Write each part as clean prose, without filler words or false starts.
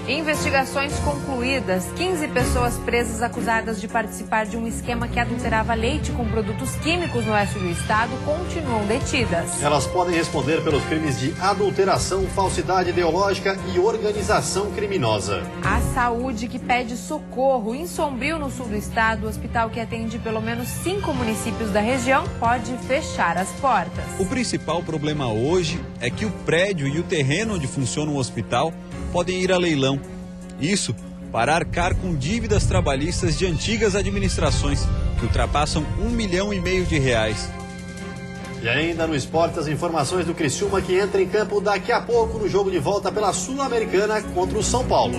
Investigações concluídas. 15 pessoas presas acusadas de participar de um esquema que adulterava leite com produtos químicos no oeste do estado continuam detidas. Elas podem responder pelos crimes de adulteração, falsidade ideológica e organização criminosa. A saúde que pede socorro. Em Sombrio, no sul do estado, o hospital que atende pelo menos 5 municípios da região pode fechar as portas. O principal problema hoje é que o prédio e o terreno onde funciona o hospital podem ir a leilão. Isso para arcar com dívidas trabalhistas de antigas administrações que ultrapassam R$1,5 milhão de reais. E ainda no esporte, as informações do Criciúma, que entra em campo daqui a pouco no jogo de volta pela Sul-Americana contra o São Paulo.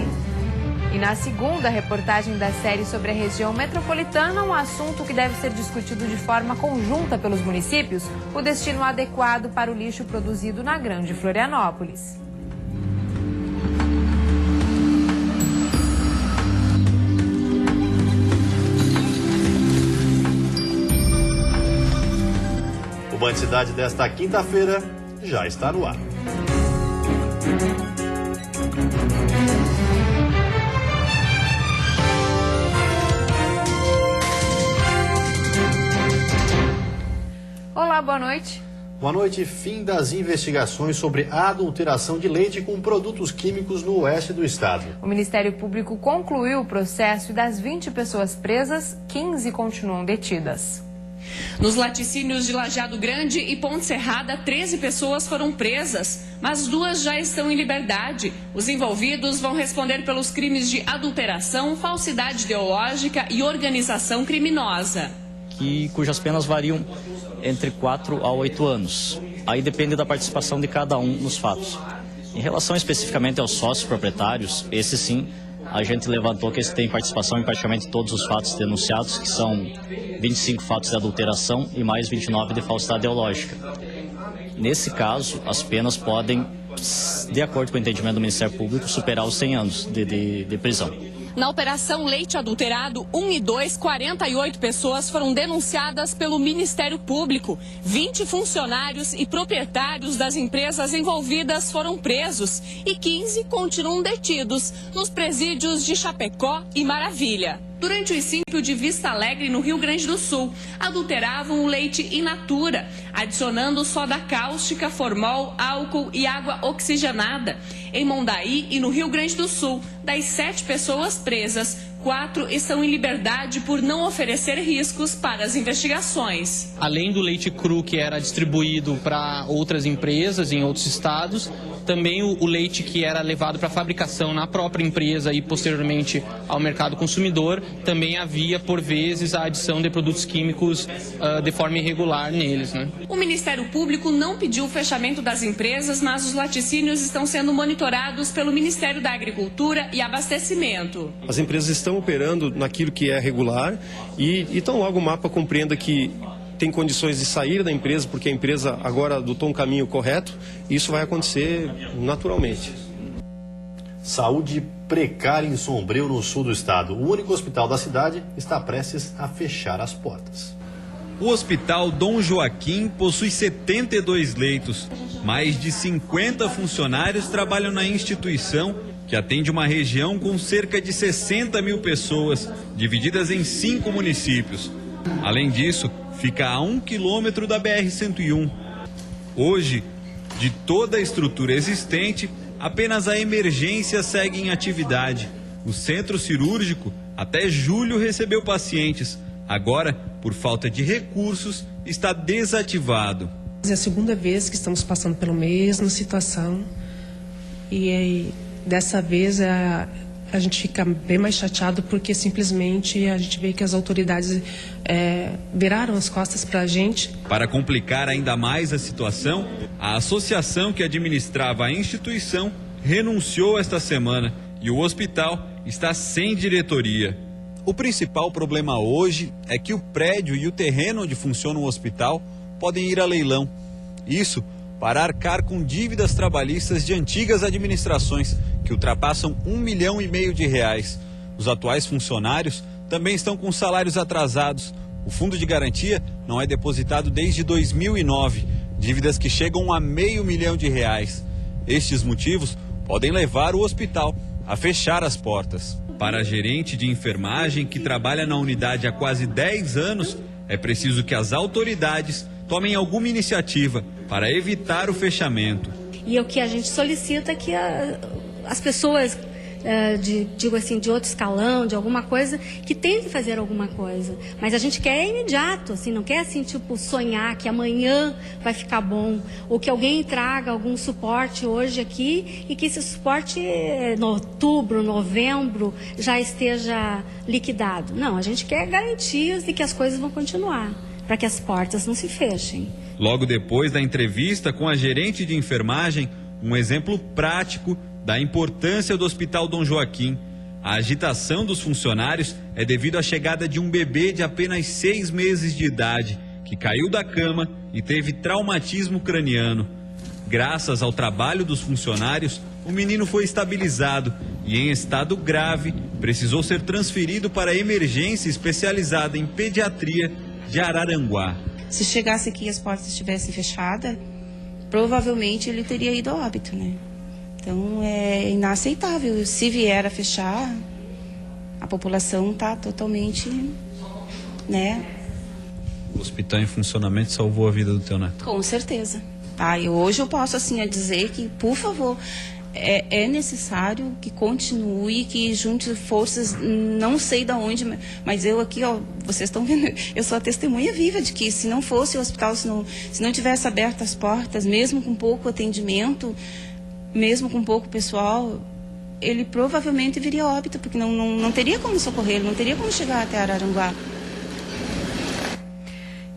E na segunda reportagem da série sobre a região metropolitana, um assunto que deve ser discutido de forma conjunta pelos municípios, o destino adequado para o lixo produzido na Grande Florianópolis. O Band Cidade desta quinta-feira já está no ar. Olá, boa noite. Boa noite. Fim das investigações sobre a adulteração de leite com produtos químicos no oeste do estado. O Ministério Público concluiu o processo e das 20 pessoas presas, 15 continuam detidas. Nos laticínios de Lajeado Grande e Ponte Serrada, 13 pessoas foram presas, mas 2 já estão em liberdade. Os envolvidos vão responder pelos crimes de adulteração, falsidade ideológica e organização criminosa. Cujas penas variam entre 4 a 8 anos. Aí depende da participação de cada um nos fatos. Em relação especificamente aos sócios proprietários, esse sim, a gente levantou que eles têm participação em praticamente todos os fatos denunciados, que são 25 fatos de adulteração e mais 29 de falsidade ideológica. Nesse caso, as penas podem, de acordo com o entendimento do Ministério Público, superar os 100 anos de prisão. Na Operação Leite Adulterado 1 e 2, 48 pessoas foram denunciadas pelo Ministério Público. 20 funcionários e proprietários das empresas envolvidas foram presos e 15 continuam detidos nos presídios de Chapecó e Maravilha. Durante o incêndio de Vista Alegre, no Rio Grande do Sul, adulteravam o leite in natura, adicionando soda cáustica, formol, álcool e água oxigenada. Em Mondaí e no Rio Grande do Sul, das 7 pessoas presas, 4 estão em liberdade por não oferecer riscos para as investigações. Além do leite cru que era distribuído para outras empresas em outros estados, também o leite que era levado para fabricação na própria empresa e posteriormente ao mercado consumidor, também havia por vezes a adição de produtos químicos de forma irregular neles, né? O Ministério Público não pediu o fechamento das empresas, mas os laticínios estão sendo monitorados pelo Ministério da Agricultura e Abastecimento. As empresas estão operando naquilo que é regular e tão logo o mapa compreenda que tem condições de sair da empresa, porque a empresa agora adotou um caminho correto, isso vai acontecer naturalmente. Saúde precária em Sombrio, no sul do estado. O único hospital da cidade está prestes a fechar as portas. O Hospital Dom Joaquim possui 72 leitos. Mais de 50 funcionários trabalham na instituição, que atende uma região com cerca de 60 mil pessoas, divididas em 5 municípios. Além disso, fica a 1 quilômetro da BR-101. Hoje, de toda a estrutura existente, apenas a emergência segue em atividade. O centro cirúrgico até julho recebeu pacientes. Agora, por falta de recursos, está desativado. É a segunda vez que estamos passando pela mesma situação e dessa vez a gente fica bem mais chateado porque simplesmente a gente vê que as autoridades viraram as costas para a gente. Para complicar ainda mais a situação, a associação que administrava a instituição renunciou esta semana e o hospital está sem diretoria. O principal problema hoje é que o prédio e o terreno onde funciona o hospital podem ir a leilão. Isso para arcar com dívidas trabalhistas de antigas administrações que ultrapassam R$1,5 milhão de reais. Os atuais funcionários também estão com salários atrasados. O fundo de garantia não é depositado desde 2009, dívidas que chegam a R$500 mil. Estes motivos podem levar o hospital a fechar as portas. Para a gerente de enfermagem, que trabalha na unidade há quase 10 anos, é preciso que as autoridades tomem alguma iniciativa para evitar o fechamento. E o que a gente solicita é que as pessoas, de outro escalão, de alguma coisa, que tentem fazer alguma coisa. Mas a gente quer imediato, assim, não quer assim, sonhar que amanhã vai ficar bom, ou que alguém traga algum suporte hoje aqui e que esse suporte em outubro, novembro já esteja liquidado. Não, a gente quer garantias de que as coisas vão continuar, para que as portas não se fechem. Logo depois da entrevista com a gerente de enfermagem, um exemplo prático da importância do Hospital Dom Joaquim. A agitação dos funcionários é devido à chegada de um bebê de apenas 6 meses de idade, que caiu da cama e teve traumatismo craniano. Graças ao trabalho dos funcionários, o menino foi estabilizado e, em estado grave, precisou ser transferido para a emergência especializada em pediatria de Araranguá. Se chegasse aqui e as portas estivessem fechadas, provavelmente ele teria ido a óbito, né? Então é inaceitável. Se vier a fechar, a população está totalmente, né? O hospital em funcionamento salvou a vida do teu neto. Com certeza. Tá? E hoje eu posso assim dizer que, por favor, é necessário que continue, que junte forças, não sei de onde, mas eu aqui, vocês estão vendo, eu sou a testemunha viva de que se não fosse o hospital, se não tivesse aberto as portas, mesmo com pouco atendimento, mesmo com pouco pessoal, ele provavelmente viria a óbito, porque não teria como socorrer, ele não teria como chegar até Araranguá.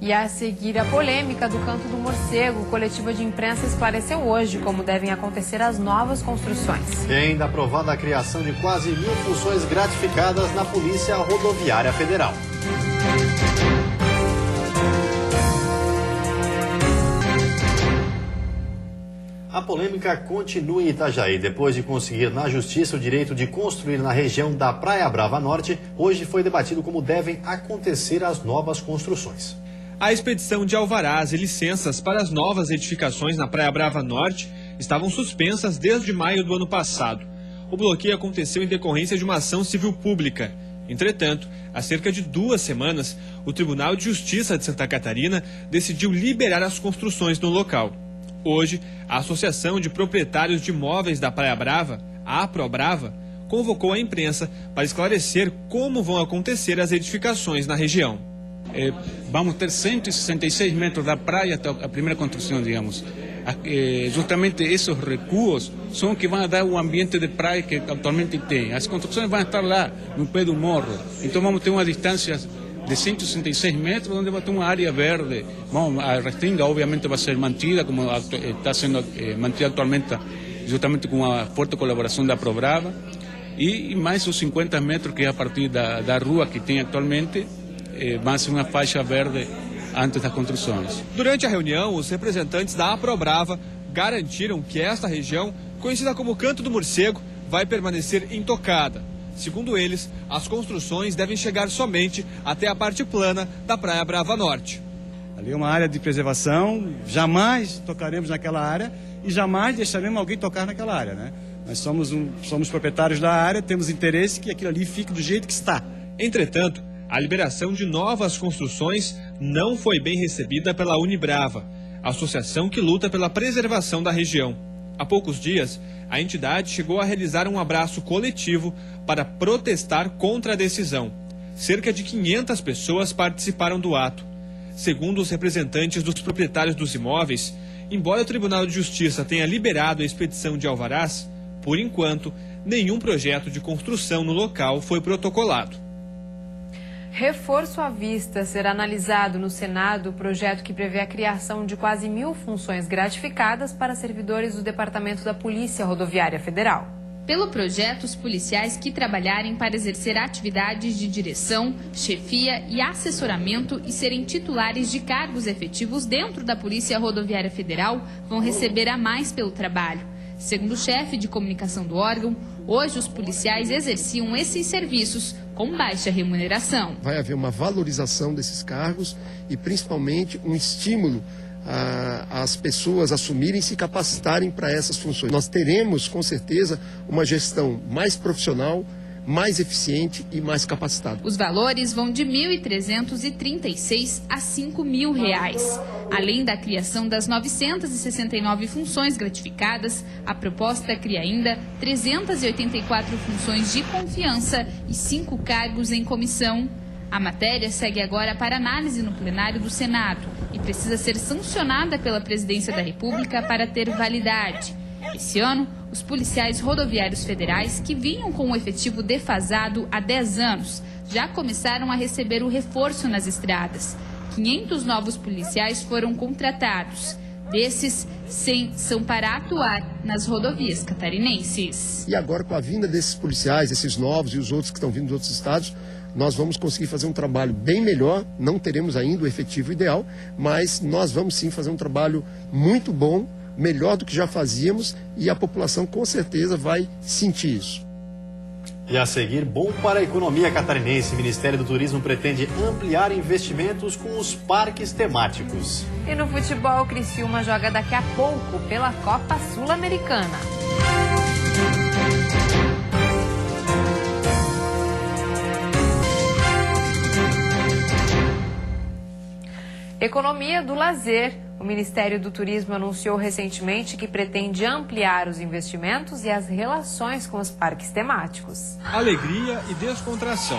E a seguir a polêmica do Canto do Morcego, coletiva de imprensa esclareceu hoje como devem acontecer as novas construções. E ainda aprovada a criação de quase 1.000 funções gratificadas na Polícia Rodoviária Federal. A polêmica continua em Itajaí. Depois de conseguir na Justiça o direito de construir na região da Praia Brava Norte, hoje foi debatido como devem acontecer as novas construções. A expedição de alvarás e licenças para as novas edificações na Praia Brava Norte estavam suspensas desde maio do ano passado. O bloqueio aconteceu em decorrência de uma ação civil pública. Entretanto, há cerca de 2 semanas, o Tribunal de Justiça de Santa Catarina decidiu liberar as construções no local. Hoje, a Associação de Proprietários de Imóveis da Praia Brava, a APROBRAVA, convocou a imprensa para esclarecer como vão acontecer as edificações na região. Vamos ter 166 metros da praia até a primeira construção, digamos. Justamente esses recuos são que vão dar o ambiente de praia que atualmente tem. As construções vão estar lá, no pé do morro. Então vamos ter uma distância de 166 metros, onde vai ter uma área verde. Bom, a restinga, obviamente, vai ser mantida, como está sendo mantida atualmente, justamente com a forte colaboração da Probrava. E mais os 50 metros que é a partir da rua que tem atualmente, vai ser uma faixa verde antes das construções. Durante a reunião, os representantes da APROBRAVA garantiram que esta região, conhecida como Canto do Morcego, vai permanecer intocada. Segundo eles, as construções devem chegar somente até a parte plana da Praia Brava Norte. Ali é uma área de preservação, jamais tocaremos naquela área e jamais deixaremos alguém tocar naquela área, né? Nós somos proprietários da área, temos interesse que aquilo ali fique do jeito que está. Entretanto, a liberação de novas construções não foi bem recebida pela Unibrava, a associação que luta pela preservação da região. Há poucos dias, a entidade chegou a realizar um abraço coletivo para protestar contra a decisão. Cerca de 500 pessoas participaram do ato. Segundo os representantes dos proprietários dos imóveis, embora o Tribunal de Justiça tenha liberado a expedição de alvarás, por enquanto, nenhum projeto de construção no local foi protocolado. Reforço à vista, será analisado no Senado o projeto que prevê a criação de quase 1.000 funções gratificadas para servidores do Departamento da Polícia Rodoviária Federal. Pelo projeto, os policiais que trabalharem para exercer atividades de direção, chefia e assessoramento e serem titulares de cargos efetivos dentro da Polícia Rodoviária Federal vão receber a mais pelo trabalho. Segundo o chefe de comunicação do órgão, hoje os policiais exerciam esses serviços com baixa remuneração. Vai haver uma valorização desses cargos e principalmente um estímulo as pessoas assumirem e se capacitarem para essas funções. Nós teremos, com certeza, uma gestão mais profissional, mais eficiente e mais capacitada. Os valores vão de R$ 1.336 a R$ 5.000. Além da criação das 969 funções gratificadas, a proposta cria ainda 384 funções de confiança e 5 cargos em comissão. A matéria segue agora para análise no plenário do Senado e precisa ser sancionada pela Presidência da República para ter validade. Esse ano, os policiais rodoviários federais, que vinham com o efetivo defasado há 10 anos, já começaram a receber o reforço nas estradas. 500 novos policiais foram contratados. Desses, 100 são para atuar nas rodovias catarinenses. E agora, com a vinda desses policiais, esses novos e os outros que estão vindo de outros estados, nós vamos conseguir fazer um trabalho bem melhor. Não teremos ainda o efetivo ideal, mas nós vamos sim fazer um trabalho muito bom, melhor do que já fazíamos, e a população com certeza vai sentir isso. E a seguir, bom para a economia catarinense. O Ministério do Turismo pretende ampliar investimentos com os parques temáticos. E no futebol, o Criciúma joga daqui a pouco pela Copa Sul-Americana. Economia do lazer. O Ministério do Turismo anunciou recentemente que pretende ampliar os investimentos e as relações com os parques temáticos. Alegria e descontração.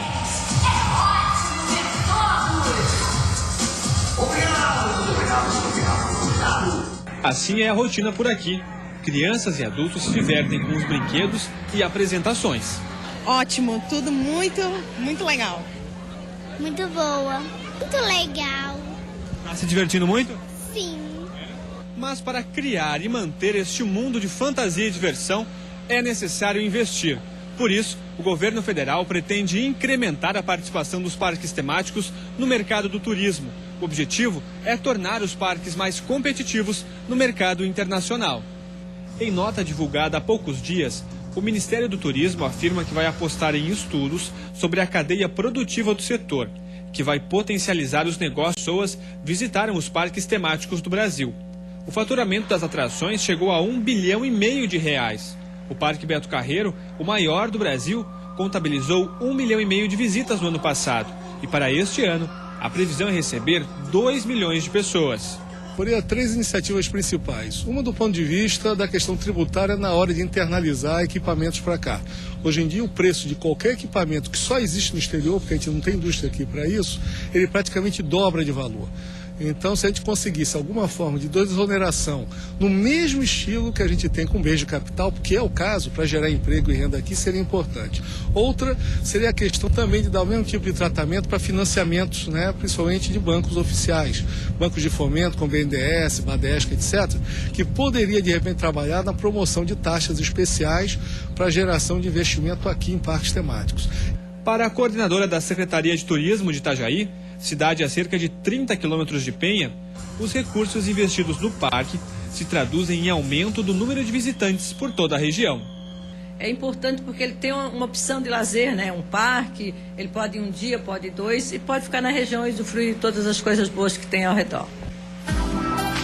Assim é a rotina por aqui. Crianças e adultos se divertem com os brinquedos e apresentações. Ótimo, tudo muito legal. Muito boa, muito legal. Está se divertindo muito? Sim. Mas para criar e manter este mundo de fantasia e diversão, é necessário investir. Por isso, o governo federal pretende incrementar a participação dos parques temáticos no mercado do turismo. O objetivo é tornar os parques mais competitivos no mercado internacional. Em nota divulgada há poucos dias, o Ministério do Turismo afirma que vai apostar em estudos sobre a cadeia produtiva do setor, que vai potencializar os negócios. Pessoas visitaram os parques temáticos do Brasil. O faturamento das atrações chegou a R$1,5 bilhão de reais. O Parque Beto Carreiro, o maior do Brasil, contabilizou 1,5 milhão de visitas no ano passado. E para este ano, a previsão é receber 2 milhões de pessoas. Há 3 iniciativas principais. Uma do ponto de vista da questão tributária na hora de internalizar equipamentos para cá. Hoje em dia o preço de qualquer equipamento que só existe no exterior, porque a gente não tem indústria aqui para isso, ele praticamente dobra de valor. Então, se a gente conseguisse alguma forma de desoneração no mesmo estilo que a gente tem com bens de capital, porque é o caso, para gerar emprego e renda aqui, seria importante. Outra seria a questão também de dar o mesmo tipo de tratamento para financiamentos, né, principalmente de bancos oficiais, bancos de fomento, como BNDES, Badesca, etc., que poderia, de repente, trabalhar na promoção de taxas especiais para a geração de investimento aqui em parques temáticos. Para a coordenadora da Secretaria de Turismo de Itajaí, cidade a cerca de 30 quilômetros de Penha, os recursos investidos no parque se traduzem em aumento do número de visitantes por toda a região. É importante porque ele tem uma opção de lazer, né? Um parque, ele pode ir um dia, pode ir 2 e pode ficar na região e usufruir de todas as coisas boas que tem ao redor.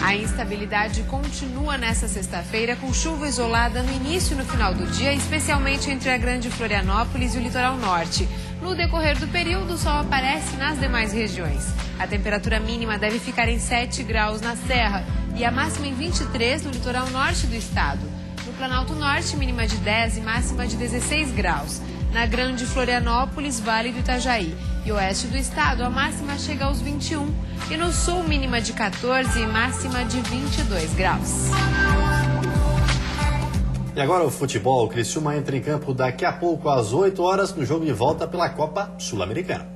A instabilidade continua nesta sexta-feira, com chuva isolada no início e no final do dia, especialmente entre a Grande Florianópolis e o litoral norte. No decorrer do período, o sol aparece nas demais regiões. A temperatura mínima deve ficar em 7 graus na Serra e a máxima em 23 no litoral norte do estado. No Planalto Norte, mínima de 10 e máxima de 16 graus. Na Grande Florianópolis, Vale do Itajaí e oeste do estado, a máxima chega aos 21. E no sul, mínima de 14 e máxima de 22 graus. E agora o futebol. O Criciúma entra em campo daqui a pouco às 8 horas no jogo de volta pela Copa Sul-Americana.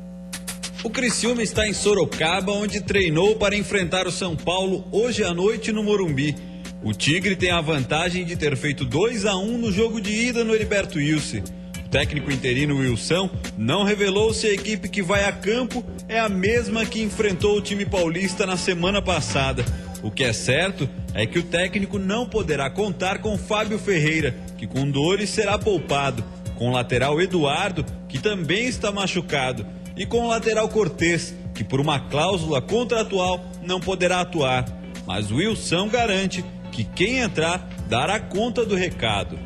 O Criciúma está em Sorocaba, onde treinou para enfrentar o São Paulo hoje à noite no Morumbi. O Tigre tem a vantagem de ter feito 2-1 no jogo de ida no Heriberto Wilson. O técnico interino Wilson não revelou se a equipe que vai a campo é a mesma que enfrentou o time paulista na semana passada. O que é certo é que o técnico não poderá contar com Fábio Ferreira, que com dores será poupado, com o lateral Eduardo, que também está machucado, e com o lateral Cortez, que por uma cláusula contratual não poderá atuar. mas Wilson garante que quem entrar dará conta do recado.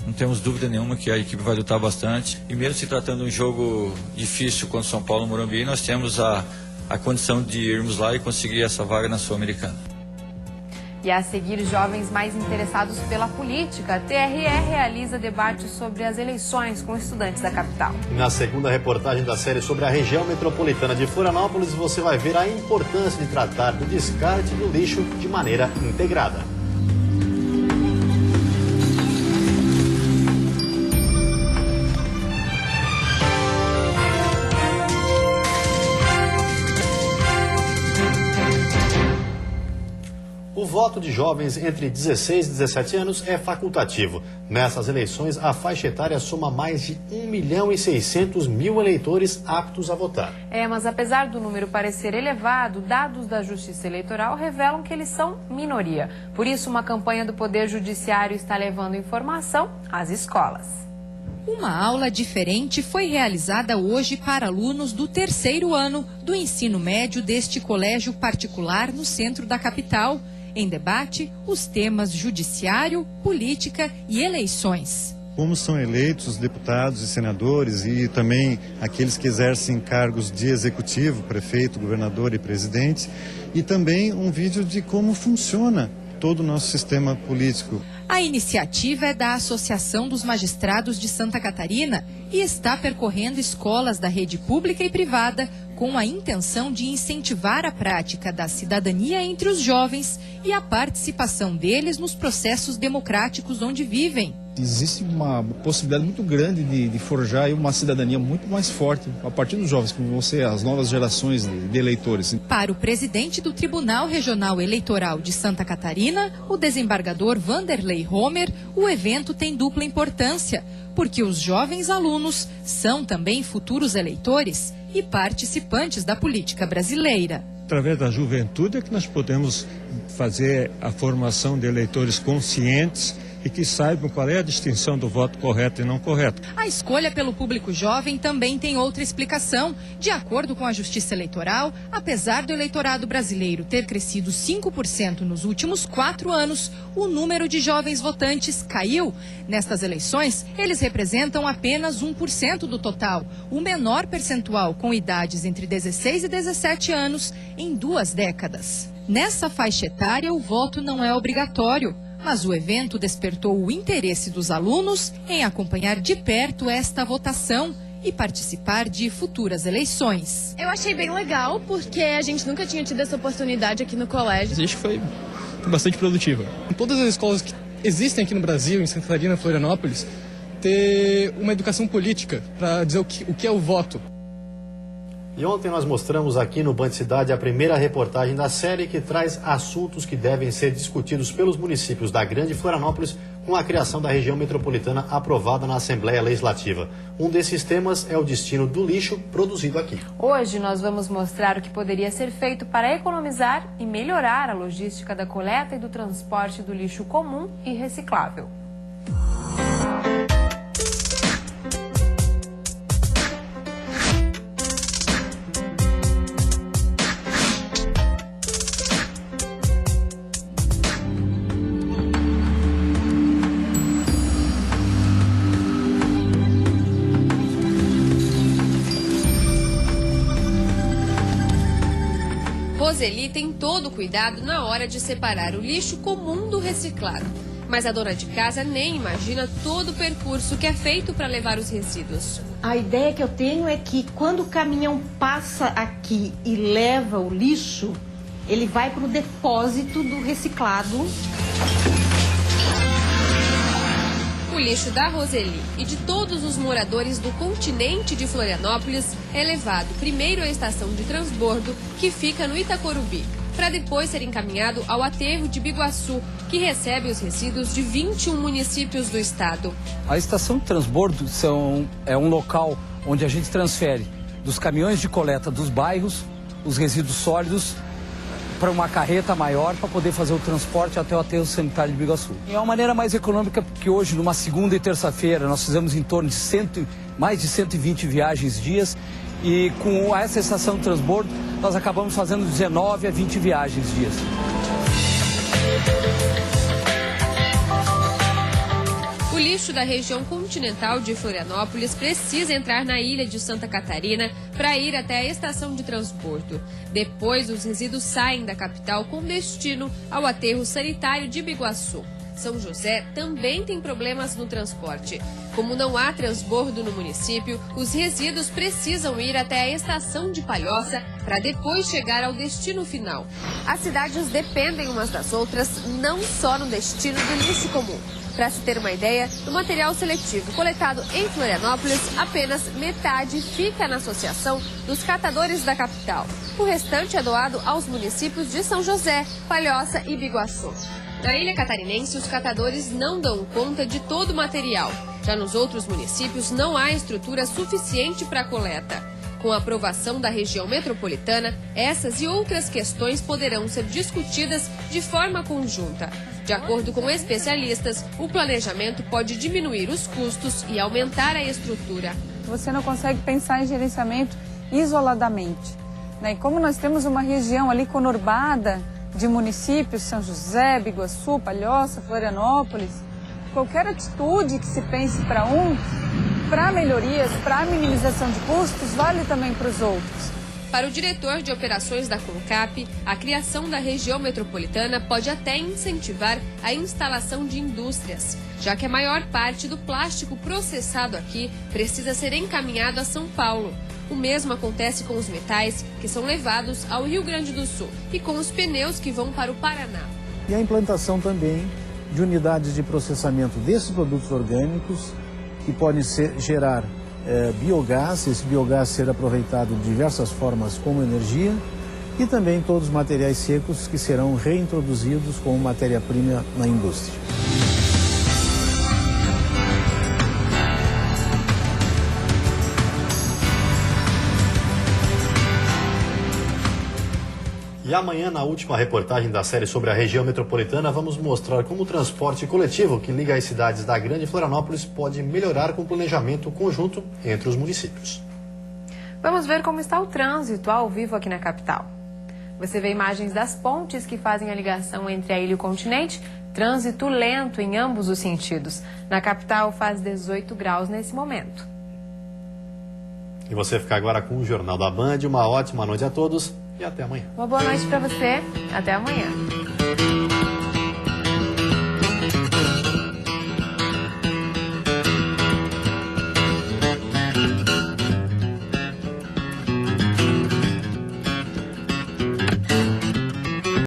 Não temos dúvida nenhuma que a equipe vai lutar bastante. E mesmo se tratando de um jogo difícil contra o São Paulo no Morumbi, nós temos a condição de irmos lá e conseguir essa vaga na Sul-Americana. E a seguir, jovens mais interessados pela política, a TRE realiza debate sobre as eleições com estudantes da capital. Na segunda reportagem da série sobre a região metropolitana de Florianópolis, você vai ver a importância de tratar do descarte do lixo de maneira integrada. O voto de jovens entre 16 e 17 anos é facultativo. Nessas eleições, a faixa etária soma mais de 1.600.000 eleitores aptos a votar. Mas apesar do número parecer elevado, dados da Justiça Eleitoral revelam que eles são minoria. Por isso, uma campanha do Poder Judiciário está levando informação às escolas. Uma aula diferente foi realizada hoje para alunos do 3º ano do ensino médio deste colégio particular no centro da capital. Em debate, os temas judiciário, política e eleições. Como são eleitos os deputados e senadores e também aqueles que exercem cargos de executivo, prefeito, governador e presidente, e também um vídeo de como funciona todo o nosso sistema político. A iniciativa é da Associação dos Magistrados de Santa Catarina e está percorrendo escolas da rede pública e privada com a intenção de incentivar a prática da cidadania entre os jovens e a participação deles nos processos democráticos onde vivem. Existe uma possibilidade muito grande de forjar uma cidadania muito mais forte a partir dos jovens, como você, as novas gerações de eleitores. Para o presidente do Tribunal Regional Eleitoral de Santa Catarina, o desembargador Vanderlei Homer, o evento tem dupla importância, porque os jovens alunos são também futuros eleitores e participantes da política brasileira. Através da juventude é que nós podemos fazer a formação de eleitores conscientes e que saibam qual é a distinção do voto correto e não correto. A escolha pelo público jovem também tem outra explicação. De acordo com a Justiça Eleitoral, apesar do eleitorado brasileiro ter crescido 5% nos últimos 4 anos, o número de jovens votantes caiu. Nestas eleições, eles representam apenas 1% do total, o menor percentual com idades entre 16 e 17 anos em 2 décadas. Nessa faixa etária, o voto não é obrigatório. Mas o evento despertou o interesse dos alunos em acompanhar de perto esta votação e participar de futuras eleições. Eu achei bem legal, porque a gente nunca tinha tido essa oportunidade aqui no colégio. Acho que foi bastante produtiva. Em todas as escolas que existem aqui no Brasil, em Santa Catarina, Florianópolis, ter uma educação política para dizer o que é o voto. E ontem nós mostramos aqui no Band Cidade a primeira reportagem da série que traz assuntos que devem ser discutidos pelos municípios da Grande Florianópolis com a criação da região metropolitana aprovada na Assembleia Legislativa. Um desses temas é o destino do lixo produzido aqui. Hoje nós vamos mostrar o que poderia ser feito para economizar e melhorar a logística da coleta e do transporte do lixo comum e reciclável. Roseli tem todo o cuidado na hora de separar o lixo comum do reciclado. Mas a dona de casa nem imagina todo o percurso que é feito para levar os resíduos. A ideia que eu tenho é que quando o caminhão passa aqui e leva o lixo, ele vai para o depósito do reciclado. O lixo da Roseli e de todos os moradores do continente de Florianópolis é levado primeiro à estação de transbordo, que fica no Itacorubi, para depois ser encaminhado ao aterro de Biguaçu, que recebe os resíduos de 21 municípios do estado. A estação de transbordo é um local onde a gente transfere dos caminhões de coleta dos bairros os resíduos sólidos para uma carreta maior para poder fazer o transporte até o aterro sanitário de Biguaçu. É uma maneira mais econômica porque hoje, numa segunda e terça-feira, nós fizemos em torno de mais de 120 viagens dias e com essa estação de transbordo nós acabamos fazendo 19 a 20 viagens dias. O lixo da região continental de Florianópolis precisa entrar na ilha de Santa Catarina para ir até a estação de transbordo. Depois, os resíduos saem da capital com destino ao aterro sanitário de Biguaçu. São José também tem problemas no transporte. Como não há transbordo no município, os resíduos precisam ir até a estação de Palhoça para depois chegar ao destino final. As cidades dependem umas das outras, não só no destino do lixo comum. Para se ter uma ideia, do material seletivo coletado em Florianópolis, apenas metade fica na associação dos catadores da capital. O restante é doado aos municípios de São José, Palhoça e Biguaçu. Na ilha catarinense, os catadores não dão conta de todo o material. Já nos outros municípios, não há estrutura suficiente para a coleta. Com a aprovação da região metropolitana, essas e outras questões poderão ser discutidas de forma conjunta. De acordo com especialistas, o planejamento pode diminuir os custos e aumentar a estrutura. Você não consegue pensar em gerenciamento isoladamente, né? E como nós temos uma região ali conurbada de municípios, São José, Biguaçu, Palhoça, Florianópolis, qualquer atitude que se pense para melhorias, para minimização de custos, vale também para os outros. Para o diretor de operações da CONCAP, a criação da região metropolitana pode até incentivar a instalação de indústrias, já que a maior parte do plástico processado aqui precisa ser encaminhado a São Paulo. O mesmo acontece com os metais, que são levados ao Rio Grande do Sul, e com os pneus que vão para o Paraná. E a implantação também de unidades de processamento desses produtos orgânicos, que podem gerar biogás, esse biogás ser aproveitado de diversas formas como energia, e também todos os materiais secos que serão reintroduzidos como matéria-prima na indústria. E amanhã, na última reportagem da série sobre a região metropolitana, vamos mostrar como o transporte coletivo que liga as cidades da Grande Florianópolis pode melhorar com o planejamento conjunto entre os municípios. Vamos ver como está o trânsito ao vivo aqui na capital. Você vê imagens das pontes que fazem a ligação entre a ilha e o continente. Trânsito lento em ambos os sentidos. Na capital faz 18 graus nesse momento. E você fica agora com o Jornal da Band. Uma ótima noite a todos e até amanhã. Uma boa noite para você. Até amanhã.